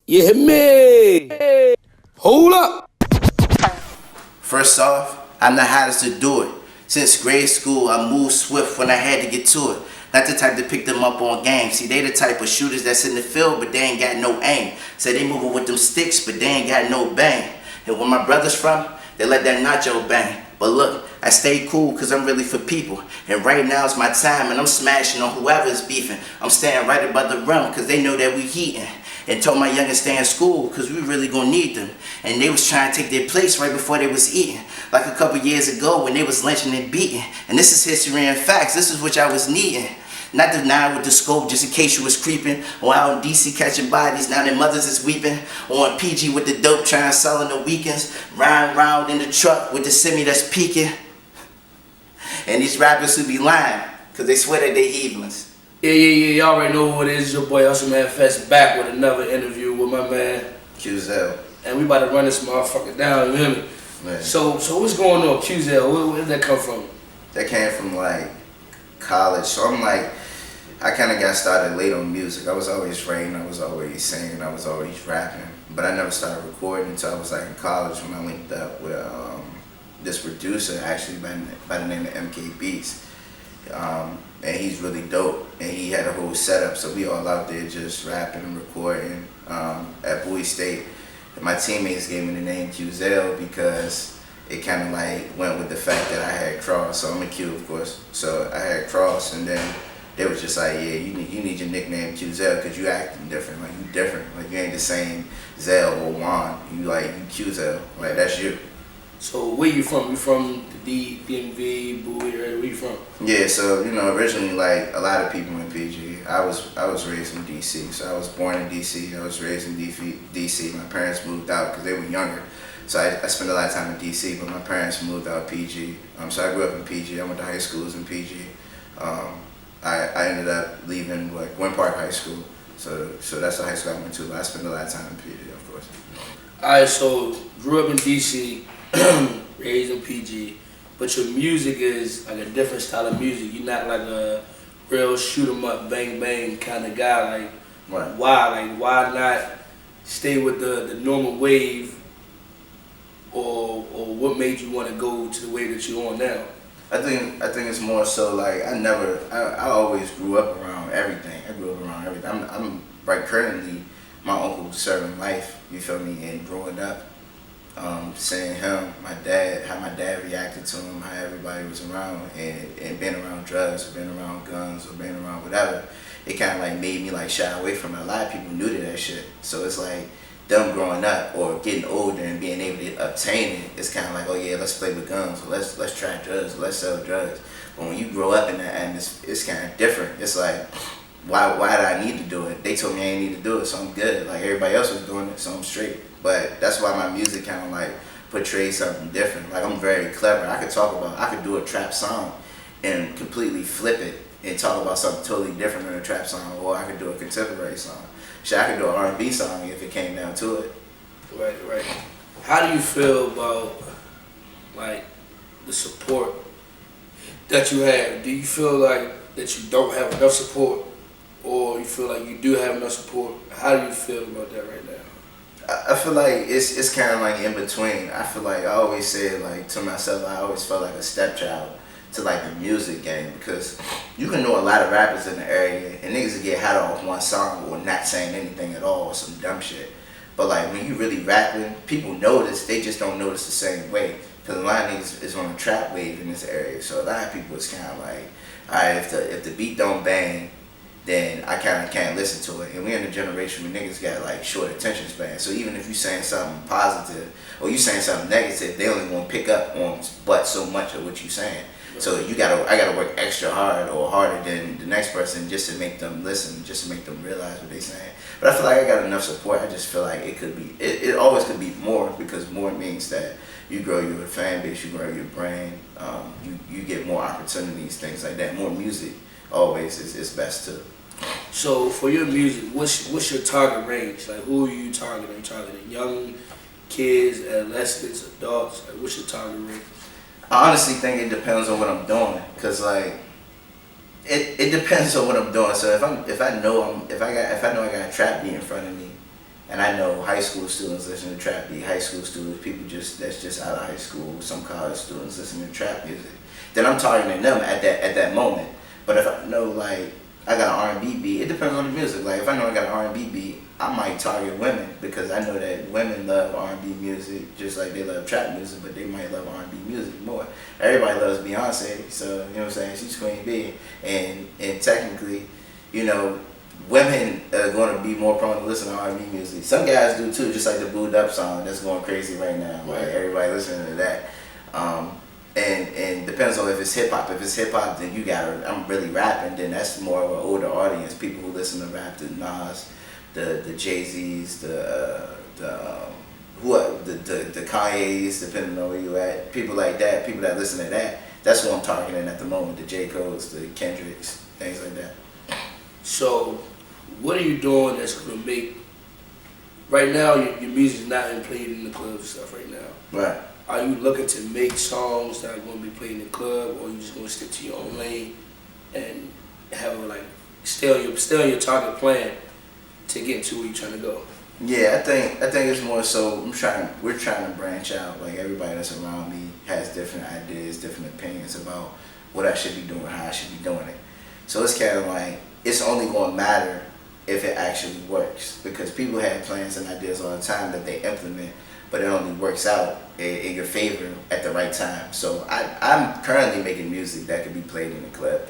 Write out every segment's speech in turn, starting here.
You hear me? Hold up. First off, I'm the hottest to do it. Since grade school, I moved swift when I had to get to it. Not the type to pick them up on game. See, they the type of shooters that's in the field, but they ain't got no aim. Say they moving with them sticks, but they ain't got no bang. And where my brothers from, they let that nacho bang. But look, I stay cool cause I'm really for people. And right now it's my time and I'm smashing on whoever's beefing. I'm staying right above the rim cause they know that we heating. And told my youngest stay in school cause we really gonna need them. And they was trying to take their place right before they was eating. Like a couple years ago when they was lynching and beating. And this is history and facts, this is what I was needing. Not the 9 with the scope just in case you was creeping. Or out in DC catching bodies, now their mothers is weeping. Or in PG with the dope trying to sell in the weekends. Riding around in the truck with the semi that's peeking. And these rappers who be lying, cause they swear that they evilings. Yeah, y'all already know who it is. It's your boy HustleManFatz back with another interview with my man QueZel. And we about to run this motherfucker down, you hear me? Man. So what's going on, QueZel? Where did that come from? That came from like college. So I'm like, I kind of got started late on music. I was always writing, I was always singing, I was always rapping. But I never started recording until I was like in college when I linked up with this producer actually by the name of MK Beats. And he's really dope, and he had a whole setup, so we all out there just rapping and recording at Bowie State. And my teammates gave me the name QueZel because it kind of like went with the fact that I had Cross, so I'm a Q of course, so I had Cross, and then they was just like, yeah, you need your nickname QueZel because you acting different, like you different, like you ain't the same Zell or Juan, you QueZel, like that's you. So where you from? You from the DMV, Bowie area? Where you from? Yeah, so originally like a lot of people in PG. I was raised in DC, so I was born in DC. I was raised in DC. My parents moved out because they were younger, so I spent a lot of time in DC. But my parents moved out PG. So I grew up in PG. I went to high schools in PG. I ended up leaving like Gwynn Park High School, so that's the high school I went to. But I spent a lot of time in PG, of course. Alright, so grew up in DC. Raised in PG, but your music is like a different style of music. You're not like a real shoot 'em up, bang bang kind of guy. Like, right. Why not stay with the normal wave, or what made you want to go to the way that you're on now? I think it's more so like I always grew up around everything. I grew up around everything. I'm right currently my uncle serving life. You feel me? And growing up. Seeing him, how my dad reacted to him, how everybody was around, and being around drugs, or being around guns, or being around whatever, it kind of like made me like shy away from it. A lot of people knew to that shit, so it's like them growing up or getting older and being able to obtain it. It's kind of like, oh yeah, let's play with guns, or let's try drugs, or let's sell drugs. But when you grow up in that atmosphere, it's kind of different. It's like, why did I need to do it? They told me I ain't need to do it, so I'm good. Like everybody else was doing it, so I'm straight. But that's why my music kind of like portrays something different. Like I'm very clever. I could do a trap song and completely flip it and talk about something totally different than a trap song, or I could do a contemporary song. Shit, I could do an R&B song if it came down to it. Right. How do you feel about like the support that you have? Do you feel like that you don't have enough support, or you feel like you do have enough support? How do you feel about that right now? I feel like it's kind of like in between. I feel like I always say like to myself, I always felt like a stepchild to like the music game, because you can know a lot of rappers in the area and niggas will get hot off one song or not saying anything at all or some dumb shit. But like when you really rapping, people notice, they just don't notice the same way. Because a lot of niggas is on a trap wave in this area, so a lot of people is kind of like, alright, if the beat don't bang, then I kind of can't listen to it. And we're in a generation where niggas got like short attention span. So even if you saying something positive or you saying something negative, they only gonna pick up on but so much of what you saying. So I gotta work extra hard or harder than the next person just to make them listen, just to make them realize what they saying. But I feel like I got enough support. I just feel like it always could be more, because more means that you grow your fan base, you grow your brain, you get more opportunities, things like that. More music always is best too. So for your music, what's your target range? Like who are you targeting? Are you targeting young kids, adolescents, adults? Like what's your target range? I honestly think it depends on what I'm doing, cause like it depends on what I'm doing. So if I know I got a trap beat in front of me, And I know high school students listen to trap beat, high school students, people that's just out of high school, some college students listen to trap music. Then I'm targeting them at that moment. But if I know like I got an R&B beat, it depends on the music. Like if I know I got an R&B beat, I might target women because I know that women love R&B music just like they love trap music, but they might love R&B music more. Everybody loves Beyonce, so you know what I'm saying? She's Queen Bee, and technically, you know, women are going to be more prone to listen to R&B music. Some guys do too, just like the Booed Up song that's going crazy right now. Like everybody listening to that. And depends on if it's hip hop. If it's hip hop, then I'm really rapping. Then that's more of an older audience. People who listen to rap, the Nas, the Jay-Z's, the Kanye's, depending on where you at. People like that. People that listen to that. That's what I'm targeting at the moment. The J. Cole's, the Kendricks, things like that. So, what are you doing that's gonna make? Right now, your music's not being played in the clubs and stuff right now. Right. Are you looking to make songs that are going to be played in the club, or are you just going to stick to your own lane and have stay on your target plan to get to where you're trying to go? Yeah, I think it's more so we're trying to branch out. Like everybody that's around me has different ideas, different opinions about what I should be doing, how I should be doing it. So it's kind of like it's only going to matter if it actually works, because people have plans and ideas all the time that they implement, but it only works out in your favor at the right time. So I'm currently making music that could be played in the club,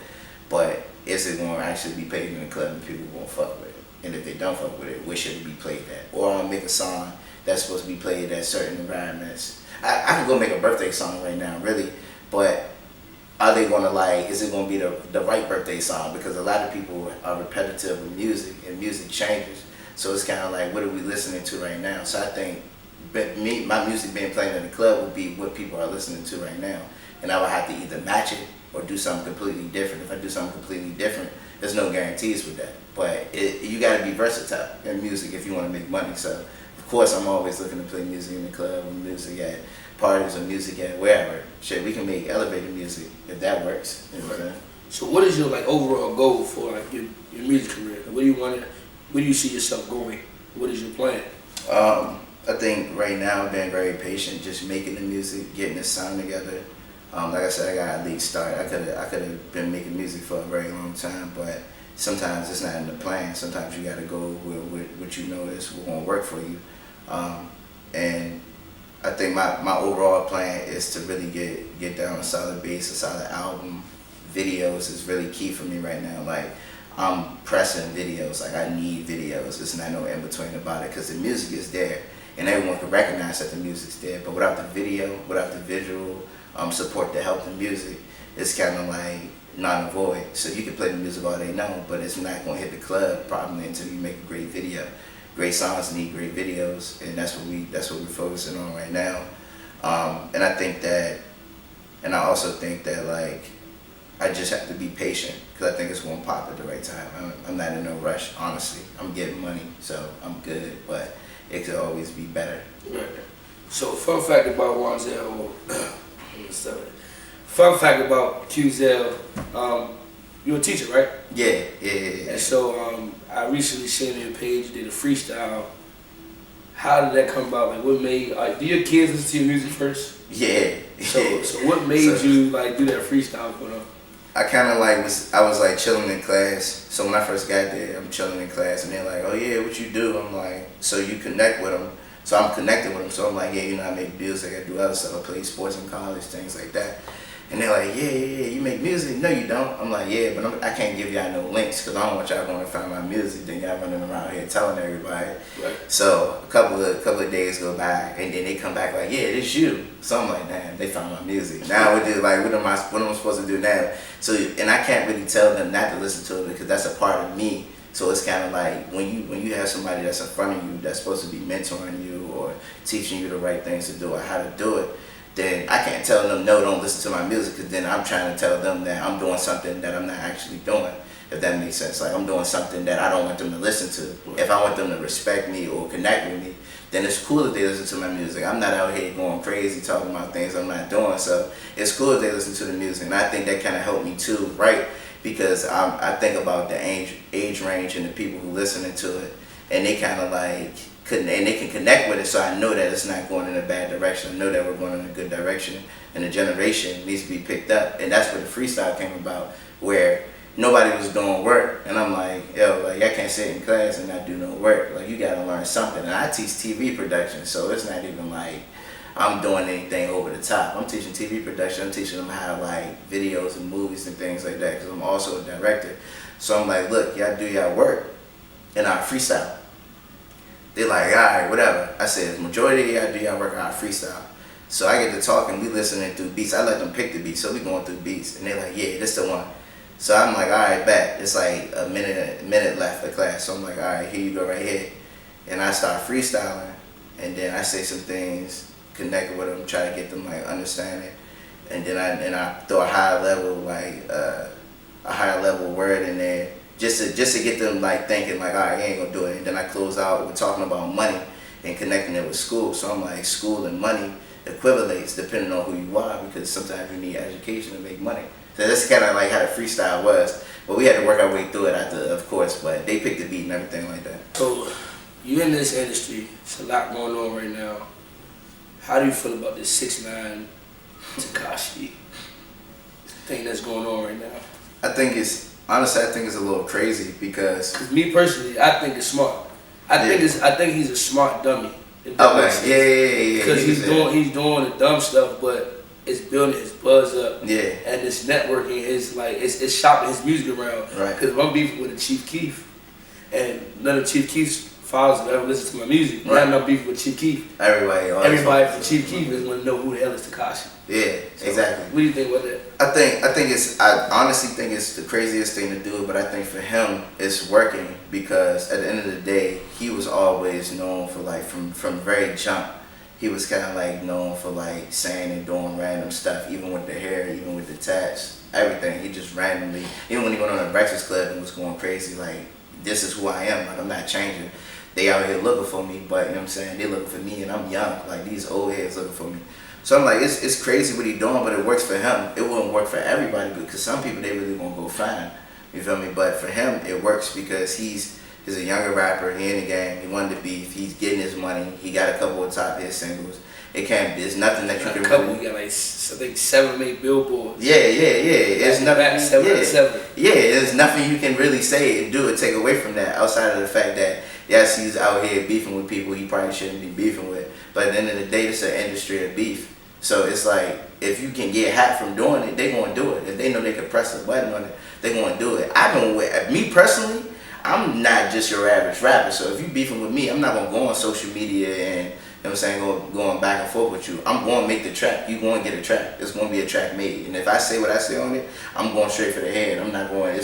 but is it going to actually be played in the club and people won't fuck with it? And if they don't fuck with it, where should it be played at? Or I'll make a song that's supposed to be played at certain environments. I could go make a birthday song right now, really, but are they going to is it going to be the right birthday song? Because a lot of people are repetitive with music, and music changes. So it's kind of like, what are we listening to right now? So I think my music being played in the club would be what people are listening to right now. And I would have to either match it or do something completely different. If I do something completely different, there's no guarantees with that. But you got to be versatile in music if you want to make money. So, of course, I'm always looking to play music in the club, or music at parties, or music at wherever. Shit, we can make elevator music if that works. You know what I'm saying? So what is your overall goal for your music career? Where do you see yourself going? What is your plan? I think right now I'm being very patient, just making the music, getting the sound together. Like I said, I got a late start. I could have been making music for a very long time, but sometimes it's not in the plan. Sometimes you got to go with what you know is going to work for you. And I think my overall plan is to really get down a solid base, a solid album. Videos is really key for me right now. Like, I'm pressing videos. Like, I need videos. It's not no in between about it, because the music is there and everyone can recognize that the music's there. But without the video, without the visual support to help the music, it's kind of like non void. So you can play the music all day long, but it's not going to hit the club probably until you make a great video. Great songs need great videos, and that's what we're focusing on right now. And I also think that I just have to be patient, because I think it's going to pop at the right time. I'm not in no rush, honestly. I'm getting money, so I'm good, but it could always be better. Right. So, fun fact about QueZel, fun fact about QueZel, you're a teacher, right? Yeah. And so, I recently seen on your page you did a freestyle. How did that come about? What made do your kids listen to your music first? Yeah. So what made you do that freestyle for them? I kind of I was chilling in class. So when I first got there, I'm chilling in class, and they're like, "Oh yeah, what you do?" I'm like, "So you connect with them?" So I'm connected with them. So I'm like, "Yeah, I make music. I do other stuff. I play sports in college, things like that." And they're like, yeah, you make music? No, you don't. I'm like, yeah, but I can't give y'all no links, because I don't want y'all going to find my music. Then y'all running around here telling everybody. Right. So a couple of days go by, and then they come back like, yeah, it's you. So I'm like, damn, they found my music. Now what am I supposed to do now? So, and I can't really tell them not to listen to it, because that's a part of me. So it's kind of like when you have somebody that's in front of you that's supposed to be mentoring you or teaching you the right things to do or how to do it, then I can't tell them, no, don't listen to my music, because then I'm trying to tell them that I'm doing something that I'm not actually doing, if that makes sense. Like, I'm doing something that I don't want them to listen to. If I want them to respect me or connect with me, then it's cool if they listen to my music. I'm not out here going crazy talking about things I'm not doing, so it's cool if they listen to the music. And I think that kind of helped me too, right? Because I think about the age range and the people who listening to it. and they kind of like couldn't, and they can connect with it. So I know that it's not going in a bad direction. I know that we're going in a good direction, and the generation needs to be picked up. And that's where the freestyle came about, where nobody was doing work, and I'm like, yo, like I can't sit in class and not do no work. Like you gotta learn something. And I teach TV production, so it's not even like I'm doing anything over the top. I'm teaching TV production. I'm teaching them how to like videos and movies and things like that, because I'm also a director. So I'm like, look, y'all do y'all work, and I freestyle. They're like, all right, whatever. I said, the majority of y'all do y'all work, I freestyle. So I get to talking, we listening through beats. I let them pick the beats, so we going through beats, and they're like, yeah, this the one. So I'm like, all right, bet. It's like a minute left of class. So I'm like, all right, here you go right here. And I start freestyling, and then I say some things, connect with them, try to get them like understanding, and then I throw a higher level word in there, just to get them like thinking like, all right, you ain't gonna do it. And then I close out with talking about money and connecting it with school. So I'm like, school and money equivalates depending on who you are, because sometimes you need education to make money. So that's kind of like how the freestyle was. But we had to work our way through it after, of course, but they picked the beat and everything like that. So you in this industry, it's a lot going on right now. How do you feel about this 6ix9ine Tekashi thing that's going on right now? I think it's a little crazy because... Cause me personally, I think it's smart. I think he's a smart dummy. Okay, yeah. Because he's doing the dumb stuff, but it's building his buzz up. Yeah. And this networking is like, it's shopping his music around. Right. Because I'm beefing with Chief Keef, and none of Chief Keef's followers have ever listened to my music. Right. Now I'm beefing with Chief Keef. Everybody from Chief Keef is want to know who the hell is Tekashi. Yeah, so, exactly. What do you think about that? I honestly think it's the craziest thing to do, but I think for him it's working, because at the end of the day, he was always known for like from very jump. He was kind of like known for like saying and doing random stuff, even with the hair, even with the tats, everything. He just randomly, even when he went on the Breakfast Club and was going crazy, like, this is who I am, like I'm not changing. They out here looking for me, but you know what I'm saying, they looking for me and I'm young, like these old heads looking for me. So I'm like, it's crazy what he doing, but it works for him. It wouldn't work for everybody, because some people, they really won't go find, you feel me? But for him, it works because he's a younger rapper, he in the game, he wanted to beef, he's getting his money, he got a couple of top hit singles. There's nothing that you can really... He got like, I think 7 or 8 billboards. Yeah. It's nothing. 7. Yeah, there's nothing you can really say and do or take away from that, outside of the fact that, yes, he's out here beefing with people he probably shouldn't be beefing with. But at the end of the day, it's an industry of beef. So it's like, if you can get hot from doing it, they gonna do it. If they know they can press a button on it, they gonna do it. Me personally, I'm not just your average rapper. So if you beefing with me, I'm not gonna go on social media and, you know what I'm saying, going back and forth with you. I'm going to make the track. You going to get a track. It's going to be a track made. And if I say what I say on it, I'm going straight for the head. It's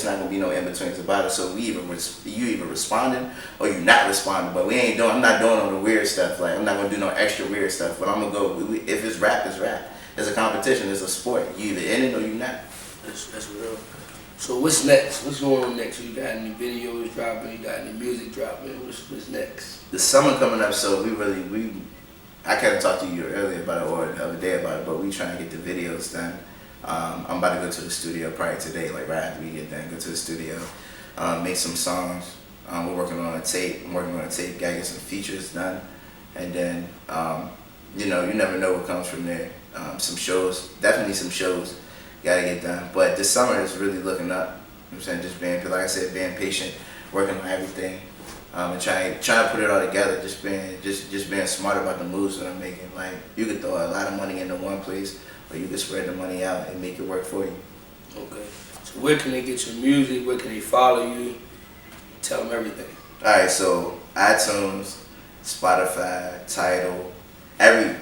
not going to be no in-betweens about it. So you either responding or you not responding. But I'm not doing all the weird stuff. Like, I'm not going to do no extra weird stuff. But I'm going to go, if it's rap, it's rap. It's a competition. It's a sport. You either in it or you not. That's real. So what's next? What's going on next? You got any videos dropping? You got any music dropping? What's next? The summer coming up, so I kind of talked to you earlier about it, or the other day about it, but we trying to get the videos done. I'm about to go to the studio probably today, like right after we get done, go to the studio, make some songs. We're working on a tape. Gotta get some features done, and then you never know what comes from there. Definitely some shows gotta get done. But this summer is really looking up. You know what I'm saying, just being patient, working on everything. And trying to put it all together, just being smart about the moves that I'm making. Like, you could throw a lot of money into one place, or you could spread the money out and make it work for you. Okay. So where can they get your music? Where can they follow you? Tell them everything. All right. So iTunes, Spotify, Tidal,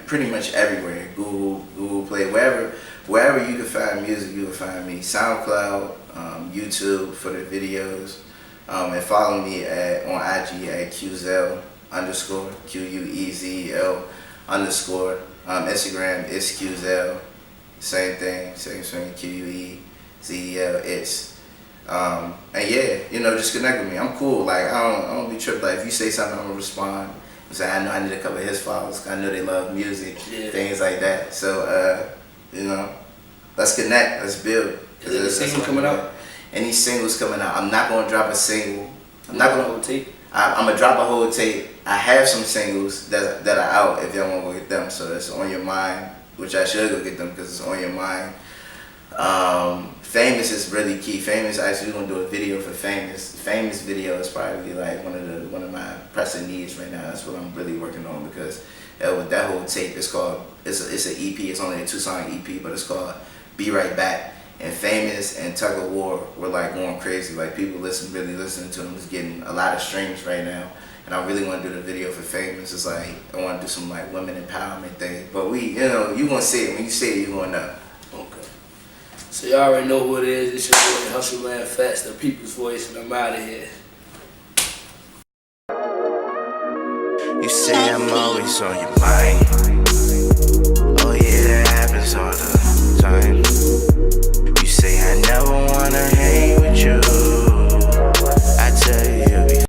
pretty much everywhere. Google Play, wherever you can find music, you can find me. SoundCloud, YouTube for the videos. And follow me on IG at QueZel _QueZel _. Instagram is QueZel. Same thing QueZel. And yeah, just connect with me. I'm cool. Like, I don't be tripped. Like, if you say something, I'm gonna respond. I know I need a couple of his followers. I know they love music, things like that. So let's connect. Let's build. Is there a single coming out? Any singles coming out? I'm not gonna drop a single. I'm gonna drop a whole tape. I have some singles that are out if y'all want to go get them. So it's On Your Mind, which I should go get them because it's On Your Mind. Famous is really key. Famous, actually, we're gonna do a video for Famous. Famous video is probably like one of my pressing needs right now. That's what I'm really working on because that whole tape is called. It's an EP. It's only a 2-song EP, but it's called Be Right Back. And Famous and Tug of War were like going crazy. Like people really listening to them. It's getting a lot of streams right now. And I really want to do the video for Famous. It's like I want to do some like women empowerment thing. But you gonna see it. When you see it, you gonna know. Okay. So y'all already know who it is. It's your boy HustleManFatz, the people's voice, and I'm out of here. You say I'm always on your mind. Oh yeah, that happens all the time. You say I never wanna hang with you.